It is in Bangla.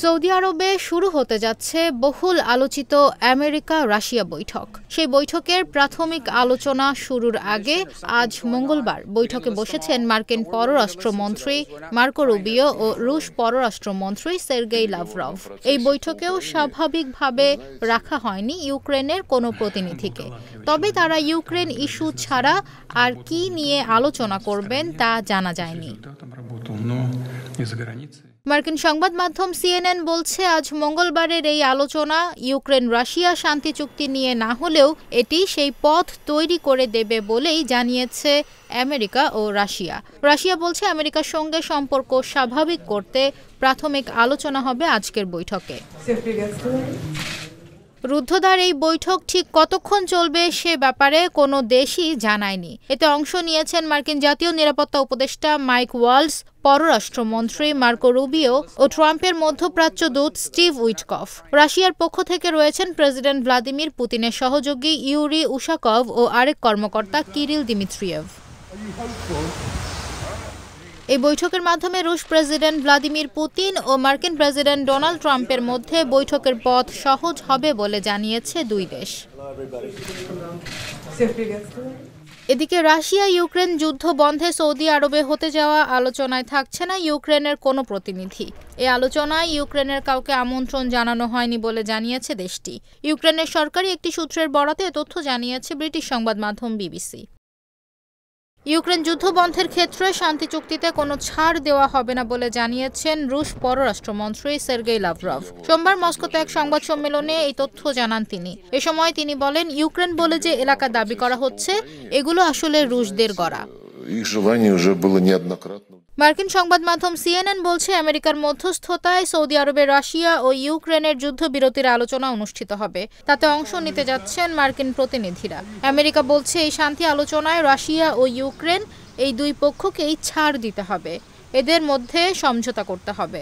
সৌদি আরবে শুরু হতে যাচ্ছে বহুল আলোচিত আমেরিকা রাশিয়া বৈঠক। সেই বৈঠকের প্রাথমিক আলোচনা শুরুর আগে আজ মঙ্গলবার বৈঠকে বসেছেন মার্কিন পররাষ্ট্রমন্ত্রী মার্কো রুবিও ও রুশ পররাষ্ট্রমন্ত্রী সের্গেই লাভরভ। এই বৈঠকেও স্বাভাবিকভাবে রাখা হয়নি ইউক্রেনের কোনো প্রতিনিধিকে। তবে তারা ইউক্রেন ইস্যু ছাড়া আর কি নিয়ে আলোচনা করবেন তা জানা যায়নি। মার্কিন সংবাদ মাধ্যম সিএনএন বলছে, আজ মঙ্গলবারের এই আলোচনা ইউক্রেন রাশিয়া শান্তি চুক্তি নিয়ে না হলেও এটি সেই পথ তৈরি করে দেবে বলেই জানিয়েছে আমেরিকা ও রাশিয়া। রাশিয়া বলছে, আমেরিকার সঙ্গে সম্পর্ক স্বাভাবিক করতে প্রাথমিক আলোচনা হবে আজকের বৈঠকে। রুদ্ধদ্বার এই বৈঠক ঠিক কতক্ষণ চলবে সে ব্যাপারে কোনো দেশই জানায়নি। এতে অংশ নিয়েছেন মার্কিন জাতীয় নিরাপত্তা উপদেষ্টা মাইক ওয়ালস, পররাষ্ট্রমন্ত্রী মার্কো রুবিও ও ট্রাম্পের মধ্যপ্রাচ্য দূত স্টিভ উইটকফ। রাশিয়ার পক্ষ থেকে রয়েছেন প্রেসিডেন্ট ভ্লাদিমির পুতিনের সহযোগী ইউরি উশাকভ ও আরেক কর্মকর্তা কিরিল দিমিত্রিয়েভ। এই বৈঠকের মাধ্যমে রুশ প্রেসিডেন্ট ভ্লাদিমির পুতিন ও মার্কিন প্রেসিডেন্ট ডোনাল্ড ট্রাম্পের মধ্যে বৈঠকের পথ সহজ হবে বলে জানিয়েছে দুই দেশ। এদিকে রাশিয়া ইউক্রেন যুদ্ধ বন্ধে সৌদি আরবে হতে যাওয়া আলোচনায় থাকছে না ইউক্রেনের কোনো প্রতিনিধি। এই আলোচনায় ইউক্রেনের কাউকে আমন্ত্রণ জানানো হয়নি বলে জানিয়েছে দেশটি। ইউক্রেনের সরকারি একটি সূত্রের বরাতে তথ্য জানিয়েছে ব্রিটিশ সংবাদ মাধ্যম বিবিসি। ইউক্রেন যুদ্ধ বন্ধের ক্ষেত্রে শান্তি চুক্তিতে কোনো ছাড় দেওয়া হবে না বলে জানিয়েছেন রুশ পররাষ্ট্রমন্ত্রী সের্গেই লাভরভ। সোমবার মস্কোতে এক সংবাদ সম্মেলনে এই তথ্য জানান তিনি। এ সময় তিনি বলেন, ইউক্রেন বলে যে এলাকা দাবি করা হচ্ছে এগুলো আসলে রুশদের গড়া। মার্কিন সংবাদ মাধ্যম সিএনএন বলছে, আমেরিকার মধ্যস্থতায় সৌদি আরবে রাশিয়া ও ইউক্রেনের যুদ্ধবিরতির আলোচনা অনুষ্ঠিত হবে। তাতে অংশ নিতে যাচ্ছেন মার্কিন প্রতিনিধিরা। আমেরিকা বলছে, এই শান্তি আলোচনায় রাশিয়া ও ইউক্রেন এই দুই পক্ষকেই ছাড় দিতে হবে, এদের মধ্যে সমঝোতা করতে হবে।